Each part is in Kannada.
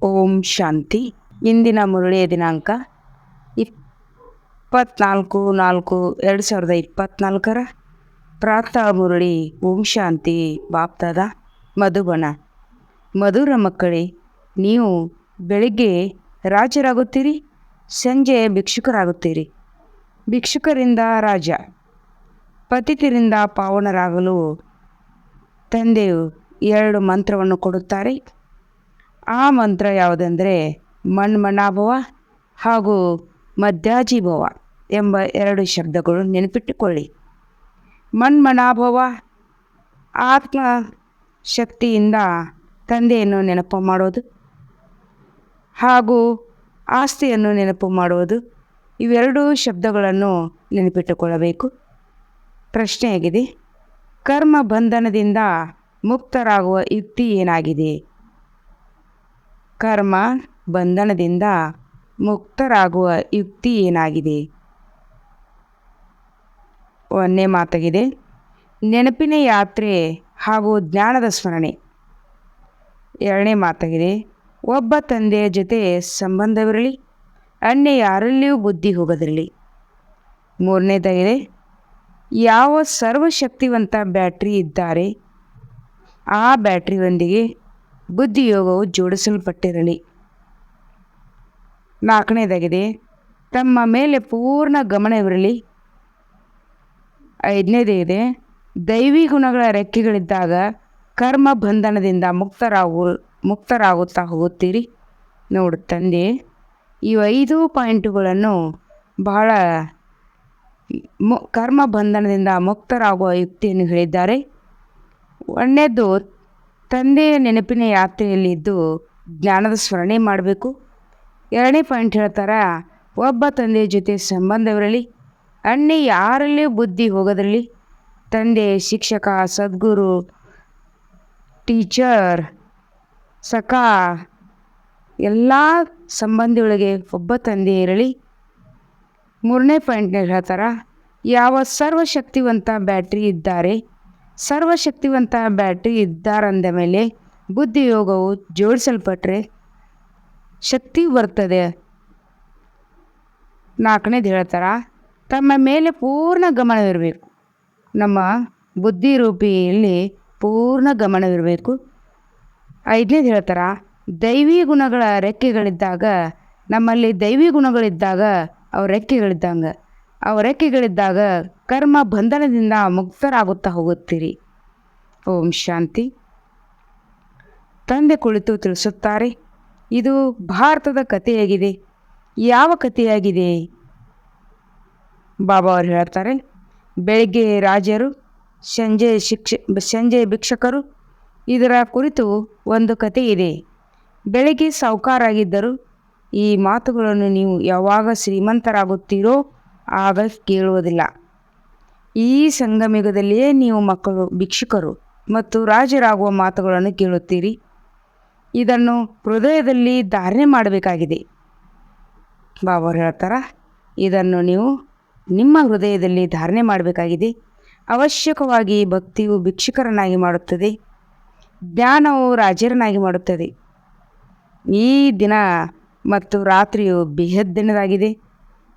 ಓಂ ಶಾಂತಿ. ಇಂದಿನ ಮುರಳಿಯ ದಿನಾಂಕ 24/4/2024. ಪ್ರಾತಃ ಮುರಳಿ. ಓಂ ಶಾಂತಿ. ಬಾಪ್ದಾದ ಮಧುಬನ. ಮಧುರ ಮಕ್ಕಳೇ, ನೀವು ಬೆಳಿಗ್ಗೆ ರಾಜರಾಗುತ್ತೀರಿ, ಸಂಜೆ ಭಿಕ್ಷುಕರಾಗುತ್ತೀರಿ. ಭಿಕ್ಷುಕರಿಂದ ರಾಜ, ಪತಿತರಿಂದ ಪಾವನರಾಗಲು ತಂದೆಯು 2 ಮಂತ್ರವನ್ನು ಕೊಡುತ್ತಾರೆ. ಆ ಮಂತ್ರ ಯಾವುದೆಂದರೆ ಮನ್ಮನಾಭವ ಹಾಗೂ ಮಧ್ಯಾಜೀಭವ ಎಂಬ 2 ಶಬ್ದಗಳು. ನೆನಪಿಟ್ಟುಕೊಳ್ಳಿ. ಮನ್ಮನಾಭವ ಆತ್ಮ ಶಕ್ತಿಯಿಂದ ತಂದೆಯನ್ನು ನೆನಪು ಮಾಡೋದು ಹಾಗೂ ಆಸ್ತಿಯನ್ನು ನೆನಪು ಮಾಡುವುದು. ಇವೆರಡೂ ಶಬ್ದಗಳನ್ನು ನೆನಪಿಟ್ಟುಕೊಳ್ಳಬೇಕು. ಪ್ರಶ್ನೆಯಾಗಿದೆ, ಕರ್ಮ ಬಂಧನದಿಂದ ಮುಕ್ತರಾಗುವ ಯುಕ್ತಿ ಏನಾಗಿದೆ? ಕರ್ಮ ಬಂಧನದಿಂದ ಮುಕ್ತರಾಗುವ ಯುಕ್ತಿ ಏನಾಗಿದೆ? ಒಂದನೇ ಮಾತಾಗಿದೆ, ನೆನಪಿನ ಯಾತ್ರೆ ಹಾಗೂ ಜ್ಞಾನದ ಸ್ಮರಣೆ. 2ನೇ ಮಾತಾಗಿದೆ, ಒಬ್ಬ ತಂದೆಯ ಜೊತೆ ಸಂಬಂಧವಿರಲಿ, ಅನ್ಯ ಯಾರಲ್ಲಿಯೂ ಬುದ್ಧಿ ಹೋಗದಿರಲಿ. 3ನೇದಾಗಿದೆ, ಯಾವ ಸರ್ವಶಕ್ತಿವಂತ ಬ್ಯಾಟ್ರಿ ಇದ್ದಾರೆ ಆ ಬ್ಯಾಟ್ರಿಯೊಂದಿಗೆ ಬುದ್ಧಿಯೋಗವು ಜೋಡಿಸಲ್ಪಟ್ಟಿರಲಿ. 4ನೇದಾಗಿದೆ, ತಮ್ಮ ಮೇಲೆ ಪೂರ್ಣ ಗಮನವಿರಲಿ. 5ನೇದಿದೆ, ದೈವಿ ಗುಣಗಳ ರೆಕ್ಕೆಗಳಿದ್ದಾಗ ಕರ್ಮ ಬಂಧನದಿಂದ ಮುಕ್ತರಾಗುತ್ತಾ ಹೋಗುತ್ತೀರಿ. ನೋಡು ತಂದೆ, ಈ 5 ಪಾಯಿಂಟುಗಳನ್ನು ಬಹಳ ಕರ್ಮ ಬಂಧನದಿಂದ ಮುಕ್ತರಾಗುವ ಯುಕ್ತಿಯನ್ನು ಹೇಳಿದ್ದಾರೆ. 1ನೇದು, ತಂದೆಯ ನೆನಪಿನ ಯಾತ್ರೆಯಲ್ಲಿದ್ದು ಜ್ಞಾನದ ಸ್ಮರಣೆ ಮಾಡಬೇಕು. 2ನೇ ಪಾಯಿಂಟ್ ಹೇಳ್ತಾರೆ, ಒಬ್ಬ ತಂದೆಯ ಜೊತೆ ಸಂಬಂಧವಿರಲಿ, ಅನ್ಯ ಯಾರಲ್ಲಿಯೂ ಬುದ್ಧಿ ಹೋಗೋದಿರಲಿ. ತಂದೆ, ಶಿಕ್ಷಕ, ಸದ್ಗುರು, ಟೀಚರ್, ಸಖಾ ಎಲ್ಲ ಸಂಬಂಧಿಗಳಿಗೆ ಒಬ್ಬ ತಂದೆ ಇರಲಿ. 3ನೇ ಪಾಯಿಂಟ್ನಾಗ ಹೇಳ್ತಾರೆ, ಯಾವ ಸರ್ವಶಕ್ತಿವಂತ ಬ್ಯಾಟ್ರಿ ಇದ್ದಾರೆ. ಸರ್ವಶಕ್ತಿವಂತ ಬ್ಯಾಟ್ರಿ ಇದ್ದಾರಂದ ಮೇಲೆ ಬುದ್ಧಿಯೋಗವು ಜೋಡಿಸಲ್ಪಟ್ರೆ ಶಕ್ತಿ ಬರ್ತದೆ. 4ನೇದು ಹೇಳ್ತಾರೆ, ತಮ್ಮ ಮೇಲೆ ಪೂರ್ಣ ಗಮನವಿರಬೇಕು. ನಮ್ಮ ಬುದ್ಧಿ ರೂಪಿಯಲ್ಲಿ ಪೂರ್ಣ ಗಮನವಿರಬೇಕು. 5ನೇದು ಹೇಳ್ತಾರೆ, ದೈವಿ ಗುಣಗಳ ರೆಕ್ಕೆಗಳಿದ್ದಾಗ, ನಮ್ಮಲ್ಲಿ ದೈವಿ ಗುಣಗಳಿದ್ದಾಗ ಅವು ರೆಕ್ಕೆಗಳಿದ್ದಾಗ ಕರ್ಮ ಬಂಧನದಿಂದ ಮುಕ್ತರಾಗುತ್ತಾ ಹೋಗುತ್ತೀರಿ. ಓಂ ಶಾಂತಿ. ತಂದೆ ಕುಳಿತು ತಿಳಿಸುತ್ತಾರೆ, ಇದು ಭಾರತದ ಕಥೆಯಾಗಿದೆ. ಯಾವ ಕಥೆಯಾಗಿದೆ? ಬಾಬಾ ಅವರು ಹೇಳ್ತಾರೆ, ಬೆಳಿಗ್ಗೆ ರಾಜರು, ಸಂಜೆ ಭಿಕ್ಷಕರು. ಇದರ ಕುರಿತು ಒಂದು ಕಥೆ ಇದೆ. ಬೆಳಿಗ್ಗೆ ಸಾಹುಕಾರಾಗಿದ್ದರು. ಈ ಮಾತುಗಳನ್ನು ನೀವು ಯಾವಾಗ ಶ್ರೀಮಂತರಾಗುತ್ತೀರೋ ಆಗ ಕೇಳುವುದಿಲ್ಲ. ಈ ಸಂಗಮಯುಗದಲ್ಲಿಯೇ ನೀವು ಮಕ್ಕಳು ಭಿಕ್ಷುಕರು ಮತ್ತು ರಾಜರಾಗುವ ಮಾತುಗಳನ್ನು ಕೇಳುತ್ತೀರಿ. ಇದನ್ನು ಹೃದಯದಲ್ಲಿ ಧಾರಣೆ ಮಾಡಬೇಕಾಗಿದೆ. ಬಾಬಾ ಹೇಳ್ತಾರ, ಇದನ್ನು ನೀವು ನಿಮ್ಮ ಹೃದಯದಲ್ಲಿ ಧಾರಣೆ ಮಾಡಬೇಕಾಗಿದೆ. ಅವಶ್ಯಕವಾಗಿ ಭಕ್ತಿಯು ಭಿಕ್ಷುಕರನ್ನಾಗಿ ಮಾಡುತ್ತದೆ, ಜ್ಞಾನವು ರಾಜರನ್ನಾಗಿ ಮಾಡುತ್ತದೆ. ಈ ದಿನ ಮತ್ತು ರಾತ್ರಿಯು ಬೇಹದ್ದಿನದಾಗಿದೆ.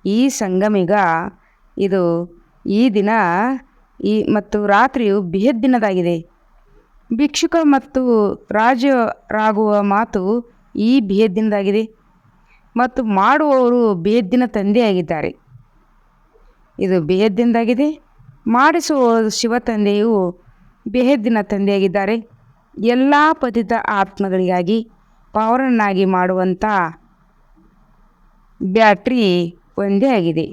ಈ ಸಂಗಮಿಗ ಇದು ಈ ದಿನ ಮತ್ತು ರಾತ್ರಿಯು ಬೇಹದ್ದಿನದಾಗಿದೆ. ಭಿಕ್ಷುಕ ಮತ್ತು ರಾಜರಾಗುವ ಮಾತು ಈ ಬೇಹದ್ದಿನದಾಗಿದೆ ಮತ್ತು ಮಾಡುವವರು ಬೇಹದ್ದಿನ ತಂದೆಯಾಗಿದ್ದಾರೆ. ಇದು ಬೇಹದ್ದಿನದಾಗಿದೆ. ಮಾಡಿಸುವ ಶಿವ ತಂದೆಯು ಬೇಹದ್ದಿನ ತಂದೆಯಾಗಿದ್ದಾರೆ. ಎಲ್ಲ ಪತಿತ ಆತ್ಮಗಳಿಗಾಗಿ ಪಾವನನ್ನಾಗಿ ಮಾಡುವಂಥ ಬ್ಯಾಟ್ರಿ ಒಂದೇ ಆಗಿದೆ.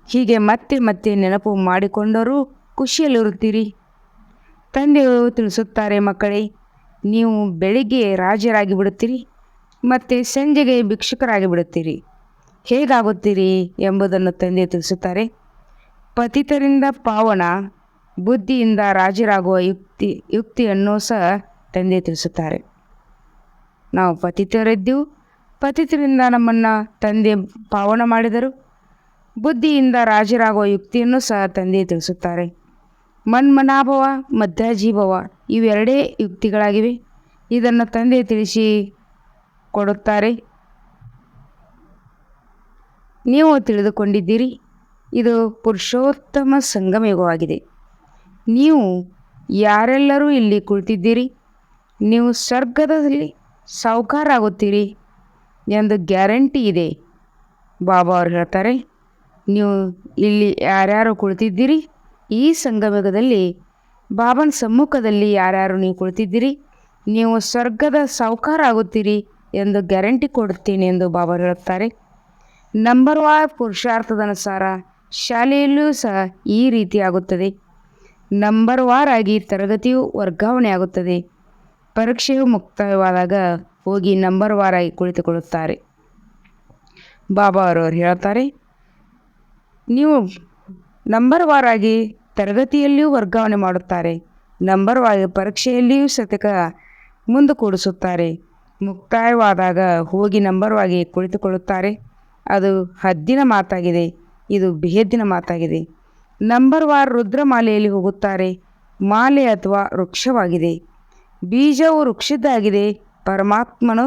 ಹೀಗೆ ಮತ್ತೆ ಮತ್ತೆ ನೆನಪು ಮಾಡಿಕೊಂಡರೂ ಖುಷಿಯಲ್ಲಿರುತ್ತೀರಿ. ತಂದೆಯು ತಿಳಿಸುತ್ತಾರೆ, ಮಕ್ಕಳೇ, ನೀವು ಬೆಳಿಗ್ಗೆ ರಾಜರಾಗಿ ಬಿಡುತ್ತೀರಿ ಮತ್ತು ಸಂಜೆಗೆ ಭಿಕ್ಷುಕರಾಗಿ ಬಿಡುತ್ತೀರಿ. ಹೇಗಾಗುತ್ತೀರಿ ಎಂಬುದನ್ನು ತಂದೆ ತಿಳಿಸುತ್ತಾರೆ. ಪತಿತರಿಂದ ಪಾವನ, ಬುದ್ಧಿಯಿಂದ ರಾಜರಾಗುವ ಯುಕ್ತಿಯನ್ನು ಸಹ ತಂದೆ ತಿಳಿಸುತ್ತಾರೆ. ನಾವು ಪತಿತರಿದ್ದೆವು, ಪತಿತರಿಂದ ನಮ್ಮನ್ನು ತಂದೆ ಪಾವನ ಮಾಡಿದರು. ಬುದ್ಧಿಯಿಂದ ರಾಜರಾಗುವ ಯುಕ್ತಿಯನ್ನು ಸಹ ತಂದೆ ತಿಳಿಸುತ್ತಾರೆ. ಮನ್ಮನಾಭವ, ಮಧ್ಯಾಜೀಭವ ಇವೆರಡೇ ಯುಕ್ತಿಗಳಾಗಿವೆ. ಇದನ್ನು ತಂದೆ ತಿಳಿಸಿ ಕೊಡುತ್ತಾರೆ. ನೀವು ತಿಳಿದುಕೊಂಡಿದ್ದೀರಿ, ಇದು ಪುರುಷೋತ್ತಮ ಸಂಗಮಯುಗವಾಗಿದೆ. ನೀವು ಯಾರೆಲ್ಲರೂ ಇಲ್ಲಿ ಕುಳಿತಿದ್ದೀರಿ, ನೀವು ಸ್ವರ್ಗದಲ್ಲಿ ಸಾಹುಕಾರ ಆಗುತ್ತೀರಿ ಎಂದು ಗ್ಯಾರಂಟಿ ಇದೆ. ಬಾಬಾ ಅವರು ಹೇಳ್ತಾರೆ, ನೀವು ಇಲ್ಲಿ ಯಾರ್ಯಾರು ಕುಳಿತಿದ್ದೀರಿ, ಈ ಸಂಗಮಯುಗದಲ್ಲಿ ಬಾಬನ ಸಮ್ಮುಖದಲ್ಲಿ ಯಾರ್ಯಾರು ನೀವು ಕುಳಿತಿದ್ದೀರಿ, ನೀವು ಸ್ವರ್ಗದ ಸಾಹುಕಾರ ಆಗುತ್ತೀರಿ ಎಂದು ಗ್ಯಾರಂಟಿ ಕೊಡುತ್ತೇನೆ ಎಂದು ಬಾಬಾ ಹೇಳುತ್ತಾರೆ. ನಂಬರ್ ವಾರ್ ಪುರುಷಾರ್ಥದ ಅನುಸಾರ ಶಾಲೆಯಲ್ಲಿಯೂ ಸಹ ಈ ರೀತಿ ಆಗುತ್ತದೆ. ನಂಬರ್ ವಾರ್ ಆಗಿ ತರಗತಿಯು ವರ್ಗಾವಣೆ ಆಗುತ್ತದೆ. ಪರೀಕ್ಷೆಯು ಮುಕ್ತಾಯವಾದಾಗ ಹೋಗಿ ನಂಬರ್ ವಾರ್ ಆಗಿ ಕುಳಿತುಕೊಳ್ಳುತ್ತಾರೆ. ಬಾಬಾ ಅವರು ಹೇಳ್ತಾರೆ, ನೀವು ನಂಬರ್ ವಾರ್ ಆಗಿ ತರಗತಿಯಲ್ಲಿಯೂ ವರ್ಗಾವಣೆ ಮಾಡುತ್ತಾರೆ, ನಂಬರ್ ವಾರ್ ಪರೀಕ್ಷೆಯಲ್ಲಿಯೂ ಸತಕ ಮುಂದೆ ಕೂಡಿಸುತ್ತಾರೆ. ಮುಕ್ತಾಯವಾದಾಗ ಹೋಗಿ ನಂಬರ್ ಆಗಿ ಕುಳಿತುಕೊಳ್ಳುತ್ತಾರೆ. ಅದು ಹದ್ದಿನ ಮಾತಾಗಿದೆ, ಇದು ಬೇಹದ್ದಿನ ಮಾತಾಗಿದೆ. ನಂಬರ್ ವಾರ್ ರುದ್ರಮಾಲೆಯಲ್ಲಿ ಹೋಗುತ್ತಾರೆ. ಮಾಲೆ ಅಥವಾ ವೃಕ್ಷವಾಗಿದೆ. ಬೀಜವು ವೃಕ್ಷದ್ದಾಗಿದೆ. ಪರಮಾತ್ಮನು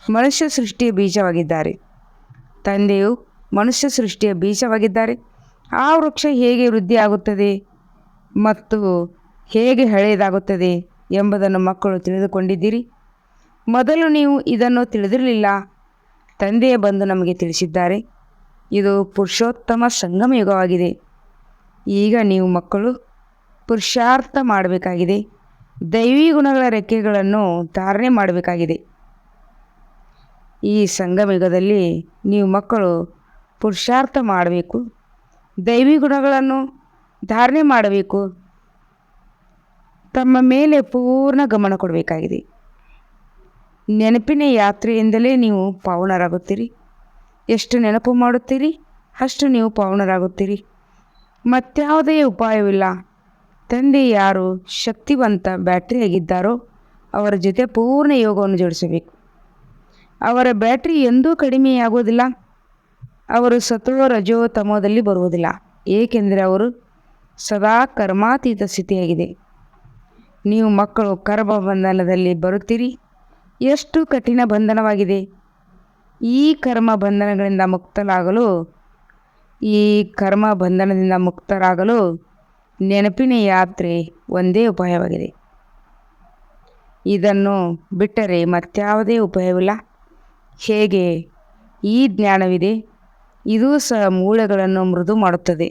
ಮನುಷ್ಯ ಸೃಷ್ಟಿಯ ಬೀಜವಾಗಿದ್ದಾರೆ. ತಂದೆಯು ಮನುಷ್ಯ ಸೃಷ್ಟಿಯ ಬೀಜವಾಗಿದ್ದಾರೆ. ಆ ವೃಕ್ಷ ಹೇಗೆ ವೃದ್ಧಿಯಾಗುತ್ತದೆ ಮತ್ತು ಹೇಗೆ ಹಳೆಯದಾಗುತ್ತದೆ ಎಂಬುದನ್ನು ಮಕ್ಕಳು ತಿಳಿದುಕೊಂಡಿದ್ದೀರಿ. ಮೊದಲು ನೀವು ಇದನ್ನು ತಿಳಿದಿರಲಿಲ್ಲ. ತಂದೆಯೇ ಬಂದು ನಮಗೆ ತಿಳಿಸಿದ್ದಾರೆ. ಇದು ಪುರುಷೋತ್ತಮ ಸಂಗಮ ಯುಗವಾಗಿದೆ. ಈಗ ನೀವು ಮಕ್ಕಳು ಪುರುಷಾರ್ಥ ಮಾಡಬೇಕಾಗಿದೆ. ದೈವಿ ಗುಣಗಳ ರೆಕ್ಕೆಗಳನ್ನು ಧಾರಣೆ ಮಾಡಬೇಕಾಗಿದೆ. ಈ ಸಂಗಮ ಯುಗದಲ್ಲಿ ನೀವು ಮಕ್ಕಳು ಪುರುಷಾರ್ಥ ಮಾಡಬೇಕು. ದೈವಿ ಗುಣಗಳನ್ನು ಧಾರಣೆ ಮಾಡಬೇಕು. ತಮ್ಮ ಮೇಲೆ ಪೂರ್ಣ ಗಮನ ಕೊಡಬೇಕಾಗಿದೆ. ನೆನಪಿನ ಯಾತ್ರೆಯಿಂದಲೇ ನೀವು ಪಾವನರಾಗುತ್ತೀರಿ. ಎಷ್ಟು ನೆನಪು ಮಾಡುತ್ತೀರಿ ಅಷ್ಟು ನೀವು ಪಾವನರಾಗುತ್ತೀರಿ. ಮತ್ಯಾವುದೇ ಉಪಾಯವಿಲ್ಲ. ತಂದೆ ಯಾರು ಶಕ್ತಿವಂತ ಬ್ಯಾಟ್ರಿಯಾಗಿದ್ದಾರೋ ಅವರ ಜೊತೆ ಪೂರ್ಣ ಯೋಗವನ್ನು ಜೋಡಿಸಬೇಕು. ಅವರ ಬ್ಯಾಟ್ರಿ ಎಂದೂ ಕಡಿಮೆಯಾಗುವುದಿಲ್ಲ. ಅವರು ಸತೋ ರಜೋ ತಮೋದಲ್ಲಿ ಬರುವುದಿಲ್ಲ, ಏಕೆಂದರೆ ಅವರು ಸದಾ ಕರ್ಮಾತೀತ ಸ್ಥಿತಿಯಾಗಿದೆ. ನೀವು ಮಕ್ಕಳು ಕರ್ಮ ಬಂಧನದಲ್ಲಿ ಬರುತ್ತೀರಿ. ಎಷ್ಟು ಕಠಿಣ ಬಂಧನವಾಗಿದೆ. ಈ ಕರ್ಮ ಬಂಧನದಿಂದ ಮುಕ್ತರಾಗಲು ನೆನಪಿನ ಯಾತ್ರೆ ಒಂದೇ ಉಪಾಯವಾಗಿದೆ. ಇದನ್ನು ಬಿಟ್ಟರೆ ಮತ್ಯಾವುದೇ ಉಪಾಯವಿಲ್ಲ. ಹೇಗೆ ಈ ಜ್ಞಾನವಿದೆ, ಇದೂ ಸಹ ಮೂಳೆಗಳನ್ನು ಮೃದು ಮಾಡುತ್ತದೆ.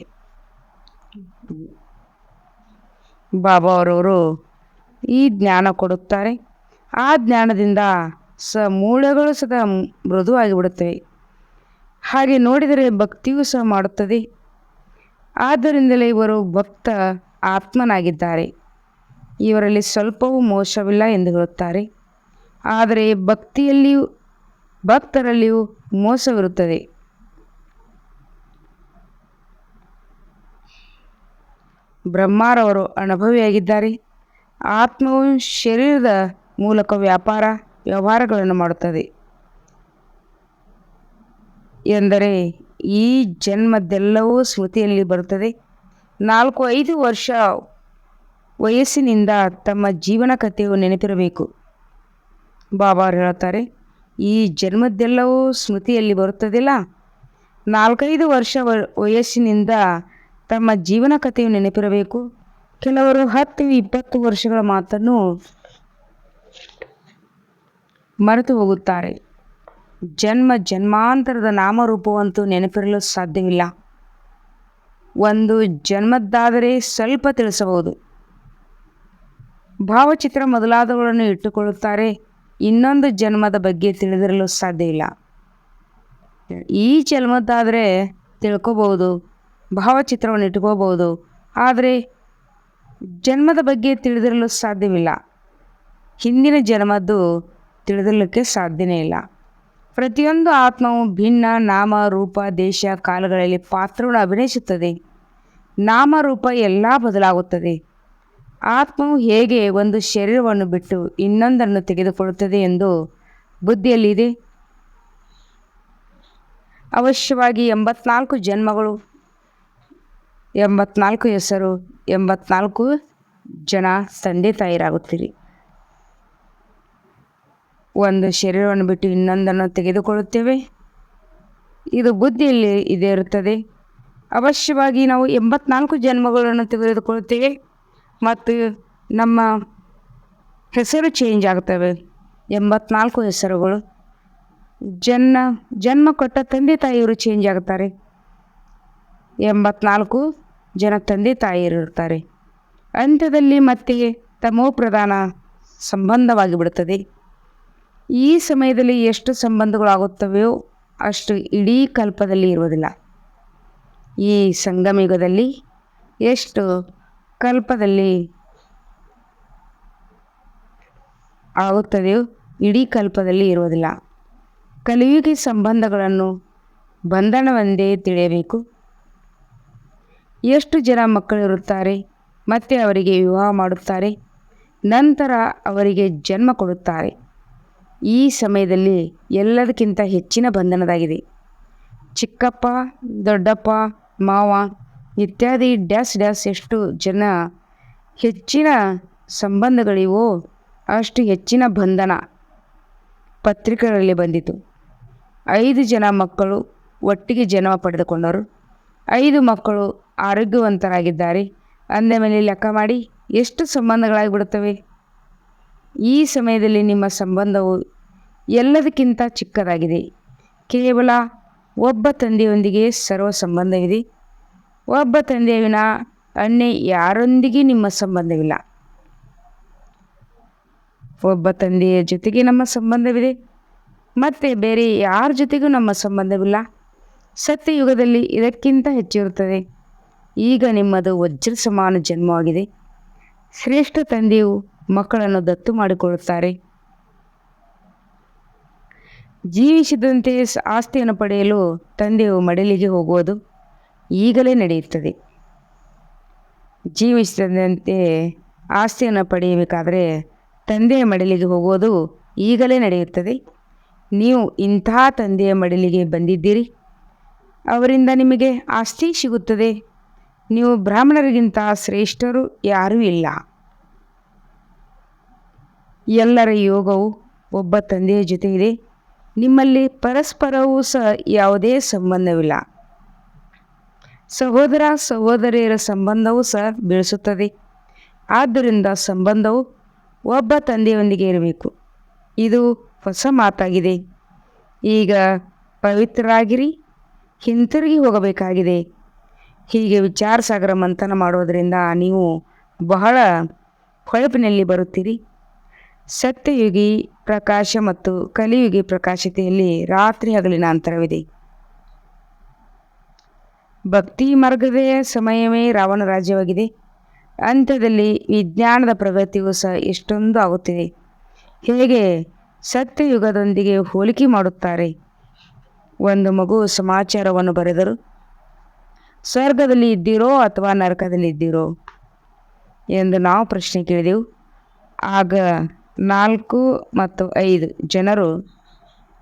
ಬಾಬಾ ಅವರವರು ಈ ಜ್ಞಾನ ಕೊಡುತ್ತಾರೆ. ಆ ಜ್ಞಾನದಿಂದ ಮೂಳೆಗಳು ಸದಾ ಮೃದುವಾಗಿ ಬಿಡುತ್ತವೆ. ಹಾಗೆ ನೋಡಿದರೆ ಭಕ್ತಿಯೂ ಸಹ ಮಾಡುತ್ತದೆ. ಆದ್ದರಿಂದಲೇ ಇವರು ಭಕ್ತ ಆತ್ಮನಾಗಿದ್ದಾರೆ. ಇವರಲ್ಲಿ ಸ್ವಲ್ಪವೂ ಮೋಸವಿಲ್ಲ ಎಂದು ಹೇಳುತ್ತಾರೆ. ಆದರೆ ಭಕ್ತರಲ್ಲಿಯೂ ಮೋಸವಿರುತ್ತದೆ. ಬ್ರಹ್ಮರವರು ಅನುಭವಿಯಾಗಿದ್ದಾರೆ. ಆತ್ಮವು ಶರೀರದ ಮೂಲಕ ವ್ಯವಹಾರಗಳನ್ನು ಮಾಡುತ್ತದೆ ಎಂದರೆ ಈ ಜನ್ಮದೆಲ್ಲವೂ ಸ್ಮೃತಿಯಲ್ಲಿ ಬರುತ್ತದೆ. 4-5 ವರ್ಷ ವಯಸ್ಸಿನಿಂದ ತಮ್ಮ ಜೀವನ ಕಥೆಯು ನೆನಪಿರಬೇಕು. ಬಾಬಾ ಹೇಳುತ್ತಾರೆ, ಈ ಜನ್ಮದೆಲ್ಲವೂ ಸ್ಮೃತಿಯಲ್ಲಿ ಬರುತ್ತದಿಲ್ಲ. 4-5 ವರ್ಷ ವಯಸ್ಸಿನಿಂದ ತಮ್ಮ ಜೀವನ ಕಥೆಯು ನೆನಪಿರಬೇಕು. ಕೆಲವರು 10-20 ವರ್ಷಗಳ ಮಾತನ್ನು ಮರೆತು ಹೋಗುತ್ತಾರೆ. ಜನ್ಮಾಂತರದ ನಾಮರೂಪವಂತೂ ನೆನಪಿರಲು ಸಾಧ್ಯವಿಲ್ಲ. ಒಂದು ಜನ್ಮದ್ದಾದರೆ ಸ್ವಲ್ಪ ತಿಳಿಸಬಹುದು. ಭಾವಚಿತ್ರ ಮೊದಲಾದವುಗಳನ್ನು ಇಟ್ಟುಕೊಳ್ಳುತ್ತಾರೆ. ಇನ್ನೊಂದು ಜನ್ಮದ ಬಗ್ಗೆ ತಿಳಿದಿರಲು ಸಾಧ್ಯವಿಲ್ಲ. ಈ ಜನ್ಮದ್ದಾದರೆ ತಿಳ್ಕೋಬಹುದು, ಭಾವಚಿತ್ರವನ್ನು ಇಟ್ಕೋಬಹುದು. ಆದರೆ ಜನ್ಮದ ಬಗ್ಗೆ ತಿಳಿದಿರಲು ಸಾಧ್ಯವಿಲ್ಲ. ಹಿಂದಿನ ಜನ್ಮದ್ದು ತಿಳಿದಿರಲಿಕ್ಕೆ ಸಾಧ್ಯವೇ ಇಲ್ಲ. ಪ್ರತಿಯೊಂದು ಆತ್ಮವು ಭಿನ್ನ ನಾಮ ರೂಪ ದೇಶ ಕಾಲಗಳಲ್ಲಿ ಪಾತ್ರವನ್ನು ಅಭಿನಯಿಸುತ್ತದೆ. ನಾಮರೂಪ ಎಲ್ಲ ಬದಲಾಗುತ್ತದೆ. ಆತ್ಮವು ಹೇಗೆ ಒಂದು ಶರೀರವನ್ನು ಬಿಟ್ಟು ಇನ್ನೊಂದನ್ನು ತೆಗೆದುಕೊಳ್ಳುತ್ತದೆ ಎಂದು ಬುದ್ಧಿಯಲ್ಲಿದೆ. ಅವಶ್ಯವಾಗಿ 84 ಜನ್ಮಗಳು, 84 ಹೆಸರು, 84 ಜನ ತಂದೆ ತಾಯಿರಾಗುತ್ತೀರಿ. ಒಂದು ಶರೀರವನ್ನು ಬಿಟ್ಟು ಇನ್ನೊಂದನ್ನು ತೆಗೆದುಕೊಳ್ಳುತ್ತೇವೆ. ಇದು ಬುದ್ಧಿಯಲ್ಲಿ ಇದೇ ಇರುತ್ತದೆ. ಅವಶ್ಯವಾಗಿ ನಾವು 84 ಜನ್ಮಗಳನ್ನು ತೆಗೆದುಕೊಳ್ಳುತ್ತೇವೆ ಮತ್ತು ನಮ್ಮ ಹೆಸರು ಚೇಂಜ್ ಆಗ್ತವೆ. 84 ಹೆಸರುಗಳು. ಜನ್ಮ ಕೊಟ್ಟ ತಂದೆ ತಾಯಿಯವರು ಚೇಂಜ್ ಆಗ್ತಾರೆ. 84 ಜನ ತಂದೆ ತಾಯಿಯರು ಇರ್ತಾರೆ. ಅಂತ್ಯದಲ್ಲಿ ಮತ್ತೆ ತಮೋ ಪ್ರಧಾನ ಸಂಬಂಧವಾಗಿ ಬಿಡುತ್ತದೆ. ಈ ಸಮಯದಲ್ಲಿ ಎಷ್ಟು ಸಂಬಂಧಗಳಾಗುತ್ತವೆಯೋ ಅಷ್ಟು ಇಡೀ ಕಲ್ಪದಲ್ಲಿ ಇರುವುದಿಲ್ಲ. ಈ ಸಂಗಮಯುಗದಲ್ಲಿ ಎಷ್ಟು ಕಲ್ಪದಲ್ಲಿ ಆಗುತ್ತದೆಯೋ ಇಡೀ ಕಲ್ಪದಲ್ಲಿ ಇರುವುದಿಲ್ಲ. ಕಲಿಯುಗಿ ಸಂಬಂಧಗಳನ್ನು ಬಂಧನವೆಂದೇ ತಿಳಿಯಬೇಕು. ಎಷ್ಟು ಜನ ಮಕ್ಕಳಿರುತ್ತಾರೆ, ಮತ್ತೆ ಅವರಿಗೆ ವಿವಾಹ ಮಾಡುತ್ತಾರೆ, ನಂತರ ಅವರಿಗೆ ಜನ್ಮ ಕೊಡುತ್ತಾರೆ. ಈ ಸಮಯದಲ್ಲಿ ಎಲ್ಲದಕ್ಕಿಂತ ಹೆಚ್ಚಿನ ಬಂಧನದಾಗಿದೆ. ಚಿಕ್ಕಪ್ಪ, ದೊಡ್ಡಪ್ಪ, ಮಾವ ಇತ್ಯಾದಿ ಡ್ಯಾಸ್ ಡ್ಯಾಸ್ ಎಷ್ಟು ಜನ ಹೆಚ್ಚಿನ ಸಂಬಂಧಗಳಿವೋ ಅಷ್ಟು ಹೆಚ್ಚಿನ ಬಂಧನ. ಪತ್ರಿಕೆಗಳಲ್ಲಿ ಬಂದಿತು. 5 ಜನ ಮಕ್ಕಳು ಒಟ್ಟಿಗೆ ಜನ್ಮ ಪಡೆದುಕೊಂಡರು. 5 ಮಕ್ಕಳು ಆರೋಗ್ಯವಂತರಾಗಿದ್ದಾರೆ. ಅಂದ ಮೇಲೆ ಲೆಕ್ಕ ಮಾಡಿ ಎಷ್ಟು ಸಂಬಂಧಗಳಾಗಿಬಿಡುತ್ತವೆ. ಈ ಸಮಯದಲ್ಲಿ ನಿಮ್ಮ ಸಂಬಂಧವು ಎಲ್ಲದಕ್ಕಿಂತ ಚಿಕ್ಕದಾಗಿದೆ. ಕೇವಲ ಒಬ್ಬ ತಂದೆಯೊಂದಿಗೆ ಸರ್ವ ಸಂಬಂಧವಿದೆ. ಒಬ್ಬ ತಂದೆಯ ವಿನ ಅನ್ಯ ಯಾರೊಂದಿಗೆ ನಿಮ್ಮ ಸಂಬಂಧವಿಲ್ಲ. ಒಬ್ಬ ತಂದೆಯ ಜೊತೆಗೆ ನಮ್ಮ ಸಂಬಂಧವಿದೆ, ಮತ್ತು ಬೇರೆ ಯಾರ ಜೊತೆಗೂ ನಮ್ಮ ಸಂಬಂಧವಿಲ್ಲ. ಸತ್ಯಯುಗದಲ್ಲಿ ಇದಕ್ಕಿಂತ ಹೆಚ್ಚಿರುತ್ತದೆ. ಈಗ ನಿಮ್ಮದು ವಜ್ರ ಸಮಾನ ಜನ್ಮವಾಗಿದೆ. ಶ್ರೇಷ್ಠ ತಂದೆಯು ಮಕ್ಕಳನ್ನು ದತ್ತು ಮಾಡಿಕೊಳ್ಳುತ್ತಾರೆ. ಜೀವಿಸಿದಂತೆ ಆಸ್ತಿಯನ್ನು ಪಡೆಯಲು ತಂದೆಯು ಮಡಿಲಿಗೆ ಹೋಗುವುದು ಈಗಲೇ ನಡೆಯುತ್ತದೆ. ಜೀವಿಸಿದಂತೆ ಆಸ್ತಿಯನ್ನು ಪಡೆಯಬೇಕಾದರೆ ತಂದೆಯ ಮಡಿಲಿಗೆ ಹೋಗುವುದು ಈಗಲೇ ನಡೆಯುತ್ತದೆ. ನೀವು ಇಂತಹ ತಂದೆಯ ಮಡಿಲಿಗೆ ಬಂದಿದ್ದೀರಿ. ಅವರಿಂದ ನಿಮಗೆ ಆಸ್ತಿ ಸಿಗುತ್ತದೆ. ನೀವು ಬ್ರಾಹ್ಮಣರಿಗಿಂತ ಶ್ರೇಷ್ಠರು ಯಾರೂ ಇಲ್ಲ. ಎಲ್ಲರ ಯೋಗವು ಒಬ್ಬ ತಂದೆಯ ಜೊತೆ ಇದೆ. ನಿಮ್ಮಲ್ಲಿ ಪರಸ್ಪರವೂ ಸಹ ಯಾವುದೇ ಸಂಬಂಧವಿಲ್ಲ. ಸಹೋದರ ಸಹೋದರಿಯರ ಸಂಬಂಧವೂ ಸಹ ಬೆಳೆಸುತ್ತದೆ. ಆದ್ದರಿಂದ ಸಂಬಂಧವು ಒಬ್ಬ ತಂದೆಯೊಂದಿಗೆ ಇರಬೇಕು. ಇದು ಹೊಸ ಮಾತಾಗಿದೆ. ಈಗ ಪವಿತ್ರರಾಗಿರಿ, ಹಿಂತಿರುಗಿ ಹೋಗಬೇಕಾಗಿದೆ. ಹೀಗೆ ವಿಚಾರ ಸಾಗರ ಮಂಥನ ಮಾಡೋದರಿಂದ ನೀವು ಬಹಳ ಹೊಳಪಿನಲ್ಲಿ ಬರುತ್ತೀರಿ. ಸತ್ಯಯುಗಿ ಪ್ರಕಾಶ ಮತ್ತು ಕಲಿಯುಗಿ ಪ್ರಕಾಶತೆಯಲ್ಲಿ ರಾತ್ರಿ ಹಗಲಿನ ಅಂತರವಿದೆ. ಭಕ್ತಿ ಮಾರ್ಗದ ಸಮಯವೇ ರಾವಣ ರಾಜ್ಯವಾಗಿದೆ. ಅಂತ್ಯದಲ್ಲಿ ವಿಜ್ಞಾನದ ಪ್ರಗತಿಯೂ ಸಹ ಎಷ್ಟೊಂದು ಆಗುತ್ತಿದೆ. ಹೇಗೆ ಸತ್ಯಯುಗದೊಂದಿಗೆ ಹೋಲಿಕೆ ಮಾಡುತ್ತಾರೆ. ಒಂದು ಮಗು ಸಮಾಚಾರವನ್ನು ಬರೆದರು. ಸ್ವರ್ಗದಲ್ಲಿ ಇದ್ದೀರೋ ಅಥವಾ ನರಕದಲ್ಲಿ ಇದ್ದೀರೋ ಎಂದು ನಾವು ಪ್ರಶ್ನೆ ಕೇಳಿದೆವು. ಆಗ 4 ಮತ್ತು 5 ಜನರು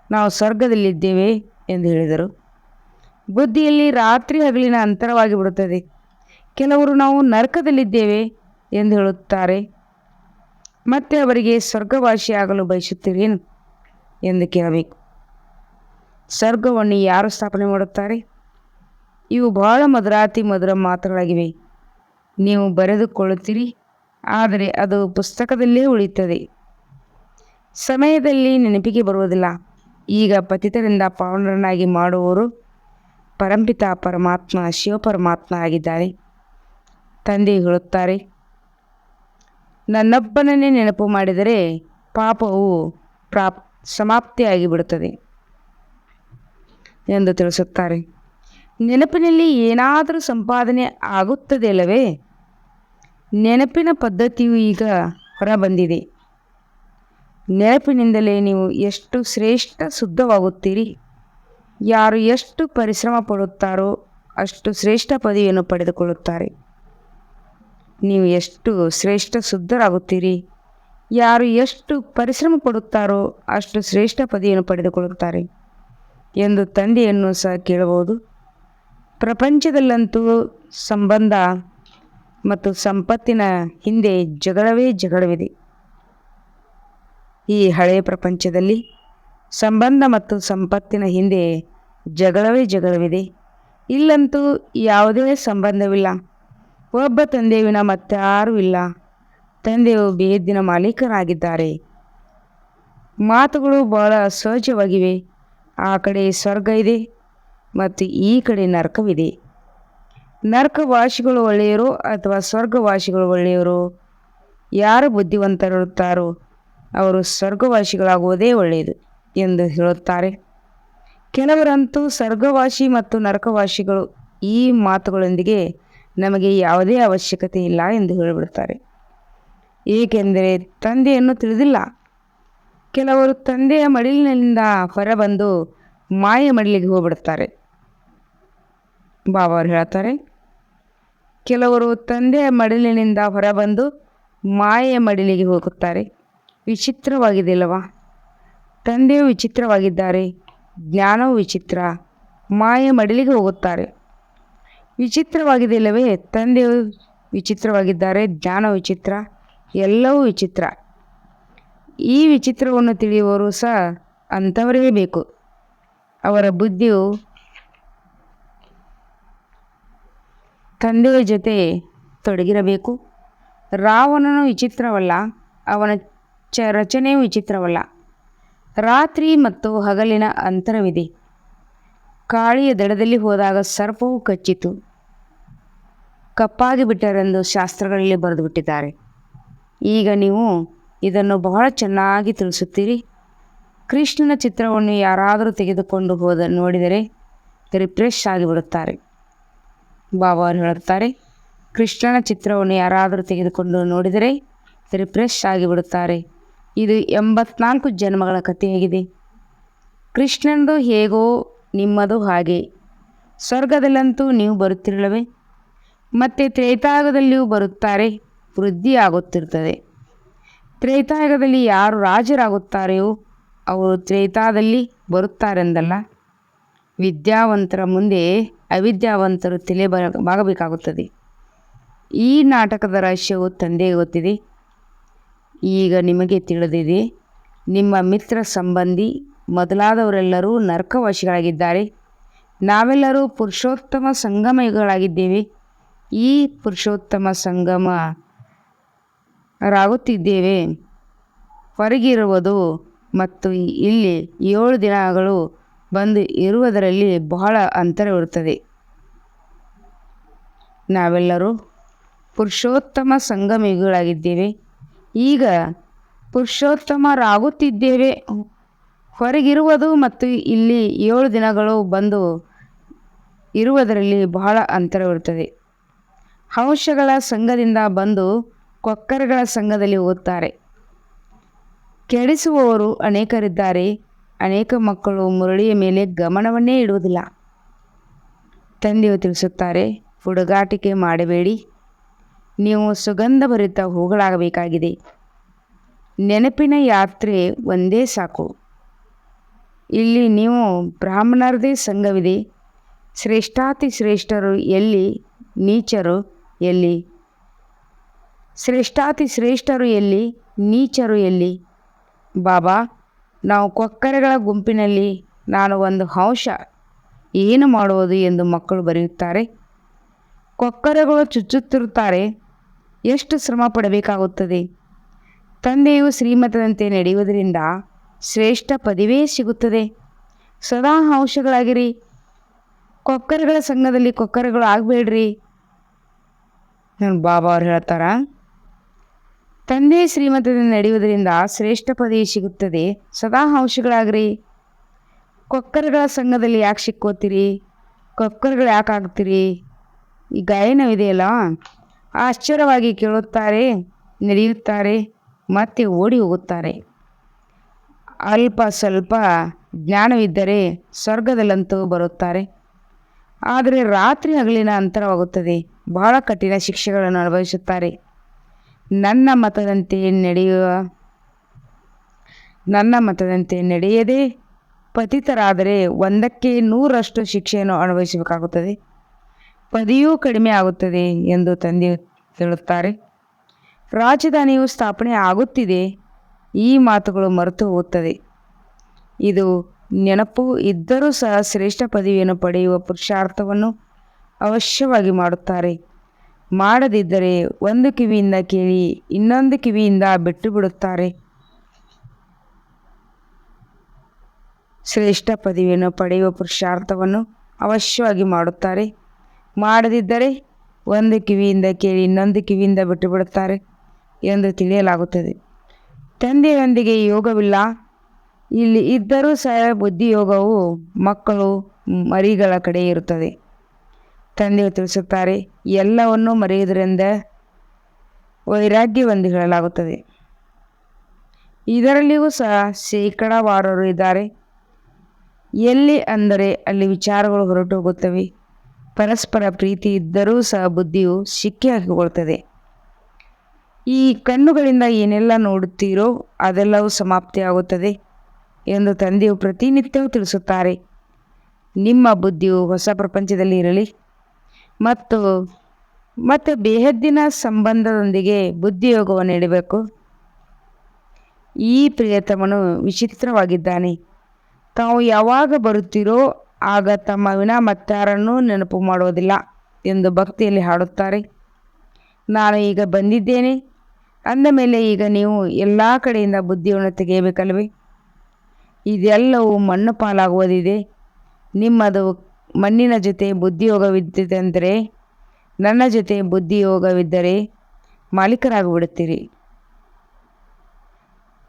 ನಾವು ಸ್ವರ್ಗದಲ್ಲಿದ್ದೇವೆ ಎಂದು ಹೇಳಿದರು. ಬುದ್ಧಿಯಲ್ಲಿ ರಾತ್ರಿ ಹಗಲಿನ ಅಂತರವಾಗಿ ಬಿಡುತ್ತದೆ. ಕೆಲವರು ನಾವು ನರಕದಲ್ಲಿದ್ದೇವೆ ಎಂದು ಹೇಳುತ್ತಾರೆ. ಮತ್ತೆ ಅವರಿಗೆ ಸ್ವರ್ಗವಾಸಿಯಾಗಲು ಬಯಸುತ್ತೀರೇನು ಎಂದು ಕೇಳಬೇಕು. ಸ್ವರ್ಗವನ್ನು ಯಾರು ಸ್ಥಾಪನೆ ಮಾಡುತ್ತಾರೆ? ಇವು ಬಹಳ ಮಧುರಾತಿ ಮಧುರ ಮಾತುಗಳಾಗಿವೆ. ನೀವು ಬರೆದುಕೊಳ್ಳುತ್ತೀರಿ, ಆದರೆ ಅದು ಪುಸ್ತಕದಲ್ಲೇ ಉಳಿಯುತ್ತದೆ. ಸಮಯದಲ್ಲಿ ನೆನಪಿಗೆ ಬರುವುದಿಲ್ಲ. ಈಗ ಪತಿತರಿಂದ ಪಾವನರನ್ನಾಗಿ ಮಾಡುವವರು ಪರಂಪಿತ ಪರಮಾತ್ಮ ಶಿವಪರಮಾತ್ಮ ಆಗಿದ್ದಾರೆ. ತಂದೆ ಹೇಳುತ್ತಾರೆ, ನನ್ನೊಬ್ಬನನ್ನೇ ನೆನಪು ಮಾಡಿದರೆ ಪಾಪವು ಸಮಾಪ್ತಿಯಾಗಿ ಬಿಡುತ್ತದೆ ಎಂದು ತಿಳಿಸುತ್ತಾರೆ. ನೆನಪಿನಲ್ಲಿ ಏನಾದರೂ ಸಂಪಾದನೆ ಆಗುತ್ತದೆ ಅಲ್ಲವೇ? ನೆನಪಿನ ಪದ್ಧತಿಯು ಈಗ ಹೊರಬಂದಿದೆ. ನೆನಪಿನಿಂದಲೇ ನೀವು ಎಷ್ಟು ಶ್ರೇಷ್ಠ ಶುದ್ಧವಾಗುತ್ತೀರಿ. ಯಾರು ಎಷ್ಟು ಪರಿಶ್ರಮ ಪಡುತ್ತಾರೋ ಅಷ್ಟು ಶ್ರೇಷ್ಠ ಪದವಿಯನ್ನು ಪಡೆದುಕೊಳ್ಳುತ್ತಾರೆ. ನೀವು ಎಷ್ಟು ಶ್ರೇಷ್ಠ ಶುದ್ಧರಾಗುತ್ತೀರಿ. ಯಾರು ಎಷ್ಟು ಪರಿಶ್ರಮ ಪಡುತ್ತಾರೋ ಅಷ್ಟು ಶ್ರೇಷ್ಠ ಪದವಿಯನ್ನು ಪಡೆದುಕೊಳ್ಳುತ್ತಾರೆ ಎಂದು ತಂದೆಯನ್ನು ಸಹ ಕೇಳಬಹುದು. ಪ್ರಪಂಚದಲ್ಲಂತೂ ಸಂಬಂಧ ಮತ್ತು ಸಂಪತ್ತಿನ ಹಿಂದೆ ಜಗಳವೇ ಜಗಳವಿದೆ. ಈ ಹಳೆಯ ಪ್ರಪಂಚದಲ್ಲಿ ಸಂಬಂಧ ಮತ್ತು ಸಂಪತ್ತಿನ ಹಿಂದೆ ಜಗಳವೇ ಜಗಳವಿದೆ. ಇಲ್ಲಂತೂ ಯಾವುದೇ ಸಂಬಂಧವಿಲ್ಲ. ಒಬ್ಬ ತಂದೆಯ ವಿನ ಮತ್ತಾರೂ ಇಲ್ಲ. ತಂದೆಯು ಬೇದಿನ ಮಾಲೀಕರಾಗಿದ್ದಾರೆ. ಮಾತುಗಳು ಬಹಳ ಸಹಜವಾಗಿವೆ. ಆ ಕಡೆ ಸ್ವರ್ಗ ಇದೆ ಮತ್ತು ಈ ಕಡೆ ನರಕವಿದೆ. ನರಕವಾಸಿಗಳು ಒಳ್ಳೆಯರು ಅಥವಾ ಸ್ವರ್ಗವಾಸಿಗಳು ಒಳ್ಳೆಯರು? ಯಾರು ಬುದ್ಧಿವಂತರಿರುತ್ತಾರೋ ಅವರು ಸ್ವರ್ಗವಾಸಿಗಳಾಗುವುದೇ ಒಳ್ಳೆಯದು ಎಂದು ಹೇಳುತ್ತಾರೆ. ಕೆಲವರಂತೂ ಸ್ವರ್ಗವಾಸಿ ಮತ್ತು ನರಕವಾಸಿಗಳು ಈ ಮಾತುಗಳೊಂದಿಗೆ ನಮಗೆ ಯಾವುದೇ ಅವಶ್ಯಕತೆ ಇಲ್ಲ ಎಂದು ಹೇಳಿಬಿಡುತ್ತಾರೆ. ಏಕೆಂದರೆ ತಂದೆಯನ್ನು ತಿಳಿದಿಲ್ಲ. ಕೆಲವರು ತಂದೆಯ ಮಡಿಲಿನಿಂದ ಹೊರಬಂದು ಮಾಯ ಮಡಿಲಿಗೆ ಹೋಗ್ಬಿಡುತ್ತಾರೆ. ಬಾಬಾ ಅವರು ಹೇಳ್ತಾರೆ, ಕೆಲವರು ತಂದೆಯ ಮಡಿಲಿನಿಂದ ಹೊರಬಂದು ಮಾಯೆಯ ಮಡಿಲಿಗೆ ಹೋಗುತ್ತಾರೆ. ವಿಚಿತ್ರವಾಗಿದೆಯಲ್ಲವಾ? ತಂದೆಯು ವಿಚಿತ್ರವಾಗಿದ್ದಾರೆ, ಜ್ಞಾನವು ವಿಚಿತ್ರ. ಮಾಯೆಯ ಮಡಿಲಿಗೆ ಹೋಗುತ್ತಾರೆ. ವಿಚಿತ್ರವಾಗಿದೆಯಲ್ಲವೇ? ತಂದೆಯು ವಿಚಿತ್ರವಾಗಿದ್ದಾರೆ, ಜ್ಞಾನ ವಿಚಿತ್ರ, ಎಲ್ಲವೂ ವಿಚಿತ್ರ. ಈ ವಿಚಿತ್ರವನ್ನು ತಿಳಿಯುವವರು ಸಹ ಅಂಥವರೇ ಬೇಕು. ಅವರ ಬುದ್ಧಿಯು ತಂದೆಯ ಜೊತೆ ತೊಡಗಿರಬೇಕು. ರಾವಣನು ವಿಚಿತ್ರವಲ್ಲ, ಅವನ ರಚನೆಯೂ ವಿಚಿತ್ರವಲ್ಲ. ರಾತ್ರಿ ಮತ್ತು ಹಗಲಿನ ಅಂತರವಿದೆ. ಕಾಳಿಯ ದಡದಲ್ಲಿ ಹೋದಾಗ ಸರ್ಪವು ಕಚ್ಚಿತು, ಕಪ್ಪಾಗಿ ಬಿಟ್ಟರೆಂದು ಶಾಸ್ತ್ರಗಳಲ್ಲಿ ಬರೆದು ಬಿಟ್ಟಿದ್ದಾರೆ. ಈಗ ನೀವು ಇದನ್ನು ಬಹಳ ಚೆನ್ನಾಗಿ ತಿಳಿಸುತ್ತೀರಿ. ಕೃಷ್ಣನ ಚಿತ್ರವನ್ನು ಯಾರಾದರೂ ತೆಗೆದುಕೊಂಡು ನೋಡಿದರೆ ರಿಫ್ರೆಶ್ ಆಗಿಬಿಡುತ್ತಾರೆ. ಬಾಬಾ ಅವರು ಹೇಳುತ್ತಾರೆ, ಕೃಷ್ಣನ ಚಿತ್ರವನ್ನು ಯಾರಾದರೂ ತೆಗೆದುಕೊಂಡು ನೋಡಿದರೆ ರಿಫ್ರೆಶ್ ಆಗಿಬಿಡುತ್ತಾರೆ. ಇದು 84 ಜನ್ಮಗಳ ಕಥೆಯಾಗಿದೆ. ಕೃಷ್ಣನದು ಹೇಗೋ ನಿಮ್ಮದು ಹಾಗೆ. ಸ್ವರ್ಗದಲ್ಲಂತೂ ನೀವು ಬರುತ್ತಿರಲವೇ? ಮತ್ತು ತ್ರೇತಾಯುಗದಲ್ಲಿಯೂ ಬರುತ್ತಾರೆ. ವೃದ್ಧಿ ಆಗುತ್ತಿರುತ್ತದೆ. ತ್ರೇತಾಯುಗದಲ್ಲಿ ಯಾರು ರಾಜರಾಗುತ್ತಾರೆಯೋ ಅವರು ತ್ರೇತಾದಲ್ಲಿ ಬರುತ್ತಾರೆಂದಲ್ಲ. ವಿದ್ಯಾವಂತರ ಮುಂದೆ ಅವಿದ್ಯಾವಂತರು ಬಾಗಬೇಕಾಗುತ್ತದೆ. ಈ ನಾಟಕದ ರಹಸ್ಯವು ತಂದೆಗೆ ಗೊತ್ತಿದೆ. ಈಗ ನಿಮಗೆ ತಿಳಿದಿದೆ. ನಿಮ್ಮ ಮಿತ್ರ ಸಂಬಂಧಿ ಮೊದಲಾದವರೆಲ್ಲರೂ ನರಕವಾಸಿಗಳಾಗಿದ್ದಾರೆ. ನಾವೆಲ್ಲರೂ ಪುರುಷೋತ್ತಮ ಸಂಗಮಗಳಾಗಿದ್ದೇವೆ. ಈ ಪುರುಷೋತ್ತಮ ಸಂಗಮರಾಗುತ್ತಿದ್ದೇವೆ. ಹೊರಗಿರುವುದು ಮತ್ತು ಇಲ್ಲಿ 7 ದಿನಗಳು ಬಂದು ಇರುವುದರಲ್ಲಿ ಬಹಳ ಅಂತರವಿರುತ್ತದೆ. ನಾವೆಲ್ಲರೂ ಪುರುಷೋತ್ತಮ ಸಂಗಮಿಗಳಾಗಿದ್ದೇವೆ. ಈಗ ಪುರುಷೋತ್ತಮರಾಗುತ್ತಿದ್ದೇವೆ. ಹೊರಗಿರುವುದು ಮತ್ತು ಇಲ್ಲಿ 7 ದಿನಗಳು ಬಂದು ಇರುವುದರಲ್ಲಿ ಬಹಳ ಅಂತರವಿರುತ್ತದೆ. ಹಂಸಗಳ ಸಂಘದಿಂದ ಬಂದು ಕೊಕ್ಕರಗಳ ಸಂಘದಲ್ಲಿ ಹೋಗುತ್ತಾರೆ. ಕೆಡಿಸುವವರು ಅನೇಕರಿದ್ದಾರೆ. ಅನೇಕ ಮಕ್ಕಳು ಮುರಳಿಯ ಮೇಲೆ ಗಮನವನ್ನೇ ಇಡುವುದಿಲ್ಲ. ತಂದೆಯು ತಿಳಿಸುತ್ತಾರೆ, ಹುಡುಗಾಟಿಕೆ ಮಾಡಬೇಡಿ. ನೀವು ಸುಗಂಧಭರಿತ ಹೂಗಳಾಗಬೇಕಾಗಿದೆ. ನೆನಪಿನ ಯಾತ್ರೆ ಒಂದೇ ಸಾಕು. ಇಲ್ಲಿ ನೀವು ಬ್ರಾಹ್ಮಣರದೇ ಸಂಘವಿದೆ. ಶ್ರೇಷ್ಠಾತಿ ಶ್ರೇಷ್ಠರು ಎಲ್ಲಿ? ನೀಚರು ಎಲ್ಲಿ? ಶ್ರೇಷ್ಠಾತಿ ಶ್ರೇಷ್ಠರು ಎಲ್ಲಿ? ನೀಚರು ಎಲ್ಲಿ? ಬಾಬಾ, ನಾವು ಕೊಕ್ಕರೆಗಳ ಗುಂಪಿನಲ್ಲಿ ನಾನು ಒಂದು ಹಂಸ, ಏನು ಮಾಡುವುದು ಎಂದು ಮಕ್ಕಳು ಬರೆಯುತ್ತಾರೆ. ಕೊಕ್ಕರೆಗಳು ಚುಚ್ಚುತ್ತಿರುತ್ತಾರೆ. ಎಷ್ಟು ಶ್ರಮ ಪಡಬೇಕಾಗುತ್ತದೆ. ತಂದೆಯು ಶ್ರೀಮತದಂತೆ ನಡೆಯುವುದರಿಂದ ಶ್ರೇಷ್ಠ ಪದವೇ ಸಿಗುತ್ತದೆ. ಸದಾ ಹಂಸಗಳಾಗಿರಿ. ಕೊಕ್ಕರೆಗಳ ಸಂಘದಲ್ಲಿ ಕೊಕ್ಕರೆಗಳು ಆಗಬೇಡ್ರಿ. ಬಾಬಾ ಅವ್ರು ಹೇಳ್ತಾರ, ತಂದೆ ಶ್ರೀಮತದಿಂದ ನಡೆಯುವುದರಿಂದ ಶ್ರೇಷ್ಠ ಪದವಿ ಸಿಗುತ್ತದೆ. ಸದಾ ಹಂಸಗಳಾಗ್ರಿ. ಕೊಕ್ಕರೆಗಳ ಸಂಘದಲ್ಲಿ ಯಾಕೆ ಸಿಕ್ಕೋತೀರಿ? ಕೊಕ್ಕರೆಗಳು ಯಾಕೆ ಆಗ್ತೀರಿ? ಈ ಗಾಯನವಿದೆಯಲ್ಲ, ಆಶ್ಚರ್ಯವಾಗಿ ಕೇಳುತ್ತಾರೆ, ನಡೆಯುತ್ತಾರೆ, ಮತ್ತೆ ಓಡಿ ಹೋಗುತ್ತಾರೆ. ಅಲ್ಪ ಸ್ವಲ್ಪ ಜ್ಞಾನವಿದ್ದರೆ ಸ್ವರ್ಗದಲ್ಲಂತೂ ಬರುತ್ತಾರೆ. ಆದರೆ ರಾತ್ರಿ ಹಗಲಿನ ಅಂತರವಾಗುತ್ತದೆ. ಬಹಳ ಕಠಿಣ ಶಿಕ್ಷೆಗಳನ್ನು ಅನುಭವಿಸುತ್ತಾರೆ. ನನ್ನ ಮತದಂತೆ ನಡೆಯದೆ ಪತಿತರಾದರೆ 100ಕ್ಕೆ 100ರಷ್ಟು ಶಿಕ್ಷೆಯನ್ನು ಅನುಭವಿಸಬೇಕಾಗುತ್ತದೆ. ಪದವಿಯೂ ಕಡಿಮೆ ಆಗುತ್ತದೆ ಎಂದು ತಂದೆ ಹೇಳುತ್ತಾರೆ. ರಾಜಧಾನಿಯು ಸ್ಥಾಪನೆ ಆಗುತ್ತಿದೆ. ಈ ಮಾತುಗಳು ಮರೆತು ಹೋಗುತ್ತದೆ. ಇದು ನೆನಪು ಇದ್ದರೂ ಸಹ ಶ್ರೇಷ್ಠ ಪದವಿಯನ್ನು ಪಡೆಯುವ ಪುರುಷಾರ್ಥವನ್ನು ಅವಶ್ಯವಾಗಿ ಮಾಡುತ್ತಾರೆ. ಮಾಡದಿದ್ದರೆ ಒಂದು ಕಿವಿಯಿಂದ ಕೇಳಿ ಇನ್ನೊಂದು ಕಿವಿಯಿಂದ ಬಿಟ್ಟು ಬಿಡುತ್ತಾರೆ. ಶ್ರೇಷ್ಠ ಪದವಿಯನ್ನು ಪಡೆಯುವ ಪುರುಷಾರ್ಥವನ್ನು ಅವಶ್ಯವಾಗಿ ಮಾಡುತ್ತಾರೆ. ಮಾಡದಿದ್ದರೆ ಒಂದು ಕಿವಿಯಿಂದ ಕೇಳಿ ಇನ್ನೊಂದು ಕಿವಿಯಿಂದ ಬಿಟ್ಟು ಬಿಡುತ್ತಾರೆ ಎಂದು ತಿಳಿಯಲಾಗುತ್ತದೆ. ತಂದೆಯೊಂದಿಗೆ ಯೋಗವಿಲ್ಲ. ಇಲ್ಲಿ ಇದ್ದರೂ ಸಹ ಬುದ್ಧಿಯೋಗವು ಮಕ್ಕಳು ಮರಿಗಳ ಕಡೆ ಇರುತ್ತದೆ. ತಂದೆಯು ತಿಳಿಸುತ್ತಾರೆ, ಎಲ್ಲವನ್ನೂ ಮರೆಯುವುದರಿಂದ ವೈರಾಗ್ಯವೆಂದು ಹೇಳಲಾಗುತ್ತದೆ. ಇದರಲ್ಲಿಯೂ ಸಹ ಶೇಕಡಾವಾರರು ಇದ್ದಾರೆ. ಎಲ್ಲಿ ಅಂದರೆ ಅಲ್ಲಿ ವಿಚಾರಗಳು ಹೊರಟು ಹೋಗುತ್ತವೆ. ಪರಸ್ಪರ ಪ್ರೀತಿ ಇದ್ದರೂ ಸಹ ಬುದ್ಧಿಯು ಸಿಕ್ಕಿ ಹಾಕಿಕೊಳ್ಳುತ್ತದೆ. ಈ ಕಣ್ಣುಗಳಿಂದ ಏನೆಲ್ಲ ನೋಡುತ್ತೀರೋ ಅದೆಲ್ಲವೂ ಸಮಾಪ್ತಿಯಾಗುತ್ತದೆ ಎಂದು ತಂದೆಯು ಪ್ರತಿನಿತ್ಯವೂ ತಿಳಿಸುತ್ತಾರೆ. ನಿಮ್ಮ ಬುದ್ಧಿಯು ಹೊಸ ಪ್ರಪಂಚದಲ್ಲಿ ಇರಲಿ ಮತ್ತು ಬೇಹದ್ದಿನ ಸಂಬಂಧದೊಂದಿಗೆ ಬುದ್ಧಿಯೋಗವನ್ನು ನೀಡಬೇಕು. ಈ ಪ್ರಿಯತಮನು ವಿಚಿತ್ರವಾಗಿದ್ದಾನೆ. ತಾವು ಯಾವಾಗ ಬರುತ್ತೀರೋ ಆಗ ತಮ್ಮ ವಿನಾ ಮತ್ತಾರನ್ನೂ ನೆನಪು ಮಾಡುವುದಿಲ್ಲ ಎಂದು ಭಕ್ತಿಯಲ್ಲಿ ಹಾಡುತ್ತಾರೆ. ನಾನು ಈಗ ಬಂದಿದ್ದೇನೆ ಅಂದ ಮೇಲೆ ಈಗ ನೀವು ಎಲ್ಲ ಕಡೆಯಿಂದ ಬುದ್ಧಿಯನ್ನು ತೆಗೆಯಬೇಕಲ್ವೇ? ಇದೆಲ್ಲವೂ ಮಣ್ಣು ಪಾಲಾಗುವುದಿದೆ. ನಿಮ್ಮದು ಮಣ್ಣಿನ ಜೊತೆ ಬುದ್ಧಿಯೋಗವಿದ್ದಂದರೆ, ನನ್ನ ಜೊತೆ ಬುದ್ಧಿಯೋಗವಿದ್ದರೆ ಮಾಲೀಕರಾಗಿಬಿಡುತ್ತೀರಿ.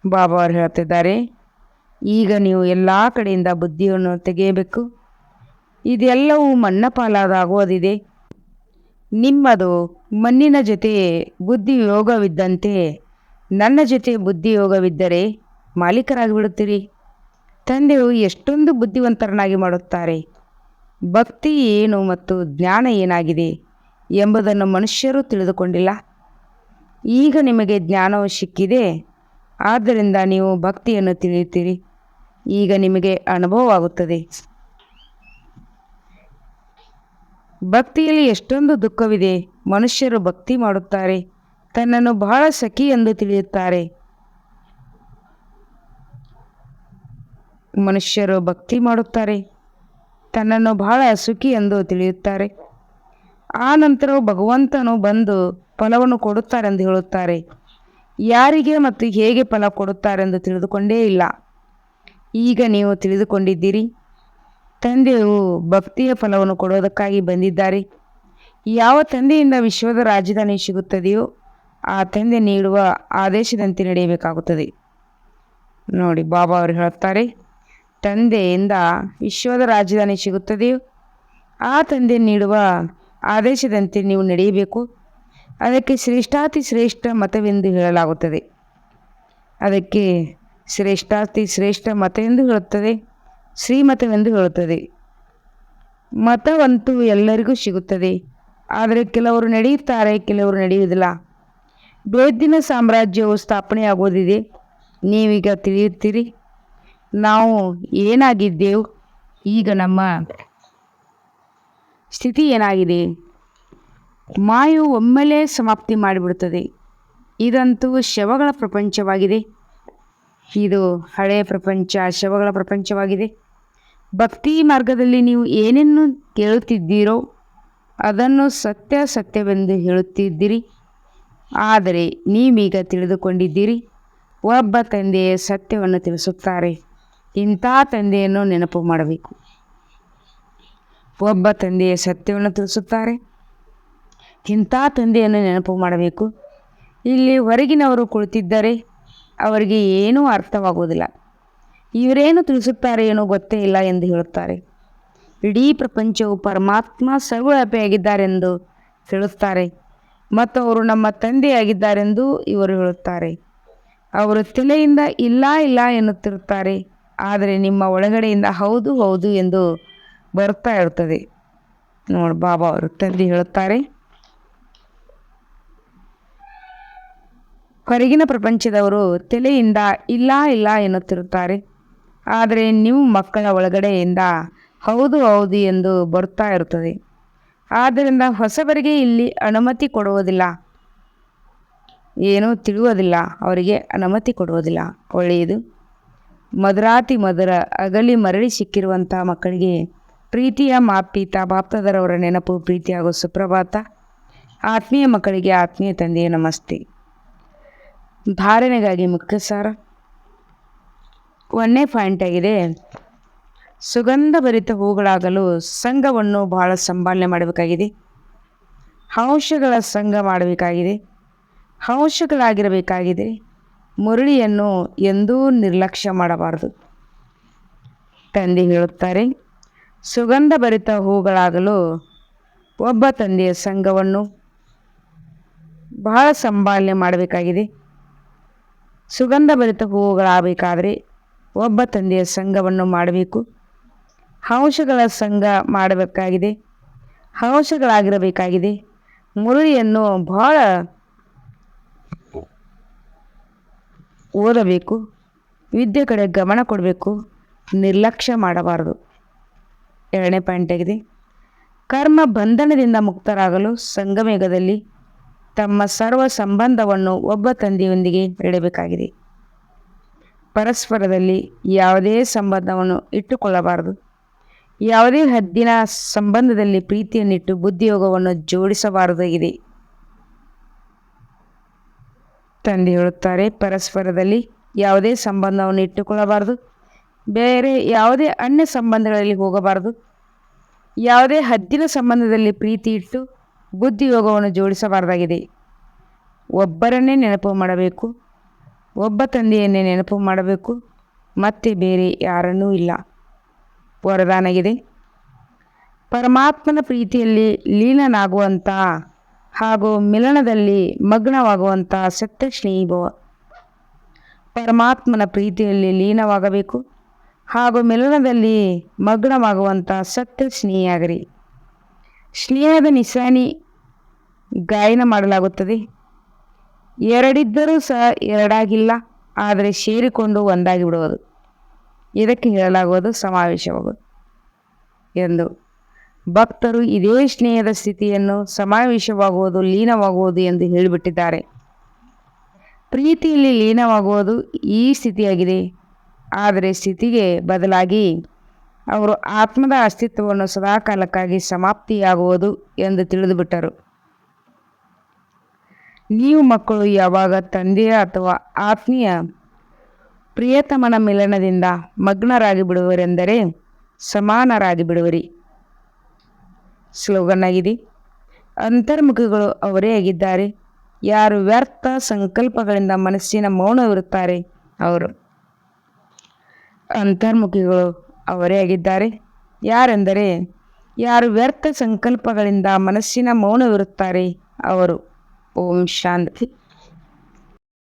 ಬಾಬಾ ಅವರು ಹೇಳ್ತಿದ್ದಾರೆ, ಈಗ ನೀವು ಎಲ್ಲ ಕಡೆಯಿಂದ ಬುದ್ಧಿಯನ್ನು ತೆಗೆಯಬೇಕು. ಇದೆಲ್ಲವೂ ಮಣ್ಣ ಪಾಲಾಗುವುದಿದೆ. ನಿಮ್ಮದು ಮಣ್ಣಿನ ಜೊತೆ ಬುದ್ಧಿಯೋಗವಿದ್ದಂತೆ ನನ್ನ ಜೊತೆ ಬುದ್ಧಿಯೋಗವಿದ್ದರೆ ಮಾಲೀಕರಾಗಿಬಿಡುತ್ತೀರಿ. ತಂದೆಯು ಎಷ್ಟೊಂದು ಬುದ್ಧಿವಂತರನ್ನಾಗಿ ಮಾಡುತ್ತಾರೆ. ಭಕ್ತಿ ಏನು ಮತ್ತು ಜ್ಞಾನ ಏನಾಗಿದೆ ಎಂಬುದನ್ನು ಮನುಷ್ಯರು ತಿಳಿದುಕೊಂಡಿಲ್ಲ. ಈಗ ನಿಮಗೆ ಜ್ಞಾನವು ಸಿಕ್ಕಿದೆ, ಆದ್ದರಿಂದ ನೀವು ಭಕ್ತಿಯನ್ನು ತಿಳಿಯುತ್ತೀರಿ. ಈಗ ನಿಮಗೆ ಅನುಭವವಾಗುತ್ತದೆ. ಭಕ್ತಿಯಲ್ಲಿ ಎಷ್ಟೊಂದು ದುಃಖವಿದೆ. ಮನುಷ್ಯರು ಭಕ್ತಿ ಮಾಡುತ್ತಾರೆ, ತನ್ನನ್ನು ಬಹಳ ಸಖಿ ಎಂದು ತಿಳಿಯುತ್ತಾರೆ. ಮನುಷ್ಯರು ಭಕ್ತಿ ಮಾಡುತ್ತಾರೆ, ತನ್ನನ್ನು ಬಹಳ ಸುಖಿ ಎಂದು ತಿಳಿಯುತ್ತಾರೆ. ಆ ನಂತರವೂ ಭಗವಂತನು ಬಂದು ಫಲವನ್ನು ಕೊಡುತ್ತಾರೆಂದು ಹೇಳುತ್ತಾರೆ. ಯಾರಿಗೆ ಮತ್ತು ಹೇಗೆ ಫಲ ಕೊಡುತ್ತಾರೆಂದು ತಿಳಿದುಕೊಂಡೇ ಇಲ್ಲ. ಈಗ ನೀವು ತಿಳಿದುಕೊಂಡಿದ್ದೀರಿ. ತಂದೆಯು ಭಕ್ತಿಯ ಫಲವನ್ನು ಕೊಡುವುದಕ್ಕಾಗಿ ಬಂದಿದ್ದಾರೆ. ಯಾವ ತಂದೆಯಿಂದ ವಿಶ್ವದ ರಾಜಧಾನಿ ಸಿಗುತ್ತದೆಯೋ ಆ ತಂದೆ ನೀಡುವ ಆದೇಶದಂತೆ ನಡೆಯಬೇಕಾಗುತ್ತದೆ. ನೋಡಿ, ಬಾಬಾ ಅವರು ಹೇಳುತ್ತಾರೆ, ತಂದೆಯಿಂದ ವಿಶ್ವದ ರಾಜಧಾನಿ ಸಿಗುತ್ತದೆಯೋ ಆ ತಂದೆ ನೀಡುವ ಆದೇಶದಂತೆ ನೀವು ನಡೆಯಬೇಕು. ಅದಕ್ಕೆ ಶ್ರೇಷ್ಠಾತಿ ಶ್ರೇಷ್ಠ ಮತವೆಂದು ಹೇಳಲಾಗುತ್ತದೆ. ಅದಕ್ಕೆ ಶ್ರೇಷ್ಠಾತಿ ಶ್ರೇಷ್ಠ ಮತ ಎಂದು ಹೇಳುತ್ತದೆ, ಶ್ರೀಮತವೆಂದು ಹೇಳುತ್ತದೆ. ಮತವಂತೂ ಎಲ್ಲರಿಗೂ ಸಿಗುತ್ತದೆ, ಆದರೆ ಕೆಲವರು ನಡೆಯುತ್ತಾರೆ, ಕೆಲವರು ನಡೆಯುವುದಿಲ್ಲ. ಬೇಹದ್ದಿನ ಸಾಮ್ರಾಜ್ಯವು ಸ್ಥಾಪನೆಯಾಗುವುದಿದೆ. ನೀವೀಗ ತಿಳಿಯುತ್ತೀರಿ ನಾವು ಏನಾಗಿದ್ದೆವು, ಈಗ ನಮ್ಮ ಸ್ಥಿತಿ ಏನಾಗಿದೆ. ಮಾಯು ಒಮ್ಮೆಲೇ ಸಮಾಪ್ತಿ ಮಾಡಿಬಿಡುತ್ತದೆ. ಇದಂತೂ ಶವಗಳ ಪ್ರಪಂಚವಾಗಿದೆ. ಇದು ಹಳೆಯ ಪ್ರಪಂಚ, ಶವಗಳ ಪ್ರಪಂಚವಾಗಿದೆ. ಭಕ್ತಿ ಮಾರ್ಗದಲ್ಲಿ ನೀವು ಏನನ್ನು ಕೇಳುತ್ತಿದ್ದೀರೋ ಅದನ್ನು ಸತ್ಯ ಸತ್ಯವೆಂದು ಹೇಳುತ್ತಿದ್ದೀರಿ. ಆದರೆ ನೀವೀಗ ತಿಳಿದುಕೊಂಡಿದ್ದೀರಿ, ಒಬ್ಬ ತಂದೆಯ ಸತ್ಯವನ್ನು ತಿಳಿಸುತ್ತಾರೆ. ಇಂಥ ತಂದೆಯನ್ನು ನೆನಪು ಮಾಡಬೇಕು. ಒಬ್ಬ ತಂದೆಯ ಸತ್ಯವನ್ನು ತಿಳಿಸುತ್ತಾರೆ, ಇಂಥ ತಂದೆಯನ್ನು ನೆನಪು ಮಾಡಬೇಕು. ಇಲ್ಲಿ ಹೊರಗಿನವರು ಕುಳಿತಿದ್ದರೆ ಅವರಿಗೆ ಏನೂ ಅರ್ಥವಾಗುವುದಿಲ್ಲ. ಇವರೇನು ತಿಳಿಸುತ್ತಾರೆ ಏನೋ ಗೊತ್ತೇ ಇಲ್ಲ ಎಂದು ಹೇಳುತ್ತಾರೆ. ಇಡೀ ಪ್ರಪಂಚವು ಪರಮಾತ್ಮ ಸರ್ವವ್ಯಾಪಿಯಾಗಿದ್ದಾರೆಂದು ಹೇಳುತ್ತಾರೆ ಮತ್ತು ಅವರು ನಮ್ಮ ತಂದೆಯಾಗಿದ್ದಾರೆಂದು ಇವರು ಹೇಳುತ್ತಾರೆ. ಅವರು ತಲೆಯಿಂದ ಇಲ್ಲ ಇಲ್ಲ ಎನ್ನುತ್ತಿರುತ್ತಾರೆ, ಆದರೆ ನಿಮ್ಮ ಒಳಗಡೆಯಿಂದ ಹೌದು ಹೌದು ಎಂದು ಬರ್ತಾ ಇರುತ್ತದೆ. ನೋಡಿ, ಬಾಬಾ ಅವರು ತಂದೆ ಹೇಳುತ್ತಾರೆ, ಹೊರಗಿನ ಪ್ರಪಂಚದವರು ತಲೆಯಿಂದ ಇಲ್ಲ ಇಲ್ಲ ಎನ್ನುತ್ತಿರುತ್ತಾರೆ, ಆದರೆ ನೀವು ಮಕ್ಕಳ ಒಳಗಡೆಯಿಂದ ಹೌದು ಹೌದು ಎಂದು ಬರ್ತಾ ಇರುತ್ತದೆ. ಆದ್ದರಿಂದ ಹೊಸಬರಿಗೆ ಇಲ್ಲಿ ಅನುಮತಿ ಕೊಡುವುದಿಲ್ಲ. ಏನೂ ತಿಳಿಯೋದಿಲ್ಲ, ಅವರಿಗೆ ಅನುಮತಿ ಕೊಡುವುದಿಲ್ಲ. ಒಳ್ಳೆಯದು. ಮಧುರಾತಿ ಮಧುರ ಅಗಲಿ ಮರಳಿ ಸಿಕ್ಕಿರುವಂಥ ಮಕ್ಕಳಿಗೆ ಪ್ರೀತಿಯ ಮಾಪಿತ ಬಾಪ್ತದರವರ ನೆನಪು, ಪ್ರೀತಿ ಹಾಗೂ ಸುಪ್ರಭಾತ. ಆತ್ಮೀಯ ಮಕ್ಕಳಿಗೆ ಆತ್ಮೀಯ ತಂದೆಯ ನಮಸ್ತೆ. ಧಾರಣೆಗಾಗಿ ಮುಖ್ಯ ಸಾರ 1ನೇ ಪಾಯಿಂಟ್ ಆಗಿದೆ. ಸುಗಂಧಭರಿತ ಹೂಗಳಾಗಲು ಸಂಘವನ್ನು ಬಹಳ ಸಂಭಾಲನೆ ಮಾಡಬೇಕಾಗಿದೆ. ಅಂಶಗಳ ಸಂಘ ಮಾಡಬೇಕಾಗಿದೆ. ಅಂಶಗಳಾಗಿರಬೇಕಾಗಿದೆ. ಮುರಳಿಯನ್ನು ಎಂದೂ ನಿರ್ಲಕ್ಷ್ಯ ಮಾಡಬಾರದು. ತಂದೆ ಹೇಳುತ್ತಾರೆ, ಸುಗಂಧಭರಿತ ಹೂಗಳಾಗಲು ಒಬ್ಬ ತಂದೆಯ ಸಂಘವನ್ನು ಬಹಳ ಸಂಭಾಲನೆ ಮಾಡಬೇಕಾಗಿದೆ. ಸುಗಂಧಭರಿತ ಹೂವುಗಳಾಗಬೇಕಾದರೆ ಒಬ್ಬ ತಂದೆಯ ಸಂಘವನ್ನು ಮಾಡಬೇಕು. ಅಂಶಗಳ ಸಂಘ ಮಾಡಬೇಕಾಗಿದೆ. ಅಂಶಗಳಾಗಿರಬೇಕಾಗಿದೆ. ಮುರಳಿಯನ್ನು ಬಹಳ ಓದಬೇಕು. ವಿದ್ಯೆ ಕಡೆ ಗಮನ ಕೊಡಬೇಕು. ನಿರ್ಲಕ್ಷ್ಯ ಮಾಡಬಾರದು. 2ನೇ ಪಾಯಿಂಟ್ ಆಗಿದೆ. ಕರ್ಮ ಬಂಧನದಿಂದ ಮುಕ್ತರಾಗಲು ಸಂಗಮೇಗದಲ್ಲಿ ತಮ್ಮ ಸರ್ವ ಸಂಬಂಧವನ್ನು ಒಬ್ಬ ತಂದೆಯೊಂದಿಗೆ ಇಡಬೇಕಾಗಿದೆ. ಪರಸ್ಪರದಲ್ಲಿ ಯಾವುದೇ ಸಂಬಂಧವನ್ನು ಇಟ್ಟುಕೊಳ್ಳಬಾರದು. ಯಾವುದೇ ಹದ್ದಿನ ಸಂಬಂಧದಲ್ಲಿ ಪ್ರೀತಿಯನ್ನಿಟ್ಟು ಬುದ್ಧಿಯೋಗವನ್ನು ಜೋಡಿಸಬಾರದಾಗಿದೆ. ತಂದೆ ಹೇಳುತ್ತಾರೆ, ಪರಸ್ಪರದಲ್ಲಿ ಯಾವುದೇ ಸಂಬಂಧವನ್ನು ಇಟ್ಟುಕೊಳ್ಳಬಾರದು. ಬೇರೆ ಯಾವುದೇ ಅನ್ಯ ಸಂಬಂಧಗಳಲ್ಲಿ ಹೋಗಬಾರದು. ಯಾವುದೇ ಹದ್ದಿನ ಸಂಬಂಧದಲ್ಲಿ ಪ್ರೀತಿ ಇಟ್ಟು ಬುದ್ಧಿಯೋಗವನ್ನು ಜೋಡಿಸಬಾರದಾಗಿದೆ. ಒಬ್ಬರನ್ನೇ ನೆನಪು ಮಾಡಬೇಕು. ಒಬ್ಬ ತಂದೆಯನ್ನೇ ನೆನಪು ಮಾಡಬೇಕು. ಮತ್ತೆ ಬೇರೆ ಯಾರನ್ನೂ ಇಲ್ಲ. ವರದಾನಗಿದೆ. ಪರಮಾತ್ಮನ ಪ್ರೀತಿಯಲ್ಲಿ ಲೀನನಾಗುವಂತಹ ಹಾಗೂ ಮಿಲನದಲ್ಲಿ ಮಗ್ನವಾಗುವಂತಹ ಸತ್ಯ ಸ್ನೇಹಿಭವ. ಪರಮಾತ್ಮನ ಪ್ರೀತಿಯಲ್ಲಿ ಲೀನವಾಗಬೇಕು ಹಾಗೂ ಮಿಲನದಲ್ಲಿ ಮಗ್ನವಾಗುವಂತಹ ಸತ್ಯ ಸ್ನೇಹಿಯಾಗಿರಿ. ಸ್ನೇಹದ ನಿಶಾನಿ ಗಾಯನ ಮಾಡಲಾಗುತ್ತದೆ. ಎರಡಿದ್ದರೂ ಸಹ ಎರಡಾಗಿಲ್ಲ, ಆದರೆ ಸೇರಿಕೊಂಡು ಒಂದಾಗಿ ಬಿಡುವುದು. ಇದಕ್ಕೆ ಹೇಳಲಾಗುವುದು ಸಮಾವೇಶವಾಗುವುದು ಎಂದು. ಭಕ್ತರು ಇದೇ ಸ್ನೇಹದ ಸ್ಥಿತಿಯನ್ನು ಸಮಾವೇಶವಾಗುವುದು, ಲೀನವಾಗುವುದು ಎಂದು ಹೇಳಿಬಿಟ್ಟಿದ್ದಾರೆ. ಪ್ರೀತಿಯಲ್ಲಿ ಲೀನವಾಗುವುದು ಈ ಸ್ಥಿತಿಯಾಗಿದೆ. ಆದರೆ ಸ್ಥಿತಿಗೆ ಬದಲಾಗಿ ಅವರು ಆತ್ಮದ ಅಸ್ತಿತ್ವವನ್ನು ಸದಾಕಾಲಕ್ಕಾಗಿ ಸಮಾಪ್ತಿಯಾಗುವುದು ಎಂದು ತಿಳಿದುಬಿಟ್ಟರು. ನೀವು ಮಕ್ಕಳು ಯಾವಾಗ ತಂದೆಯ ಅಥವಾ ಆತ್ಮೀಯ ಪ್ರಿಯತಮನ ಮಿಲನದಿಂದ ಮಗ್ನರಾಗಿ ಬಿಡುವರೆಂದರೆ ಸಮಾನರಾಗಿ ಬಿಡುವರಿ. ಸ್ಲೋಗನ್ ಆಗಿದೆ. ಅಂತರ್ಮುಖಿಗಳು ಅವರೇ ಆಗಿದ್ದಾರೆ. ಯಾರು ವ್ಯರ್ಥ ಸಂಕಲ್ಪಗಳಿಂದ ಮನಸ್ಸಿನ ಮೌನವಿರುತ್ತಾರೆ ಅವರು ಅಂತರ್ಮುಖಿಗಳು ಅವರೇ ಆಗಿದ್ದಾರೆ. ಯಾರೆಂದರೆ ಯಾರು ವ್ಯರ್ಥ ಸಂಕಲ್ಪಗಳಿಂದ ಮನಸ್ಸಿನ ಮೌನವಿರುತ್ತಾರೆ ಅವರು. ಓಂ ಶಾಂತಿ.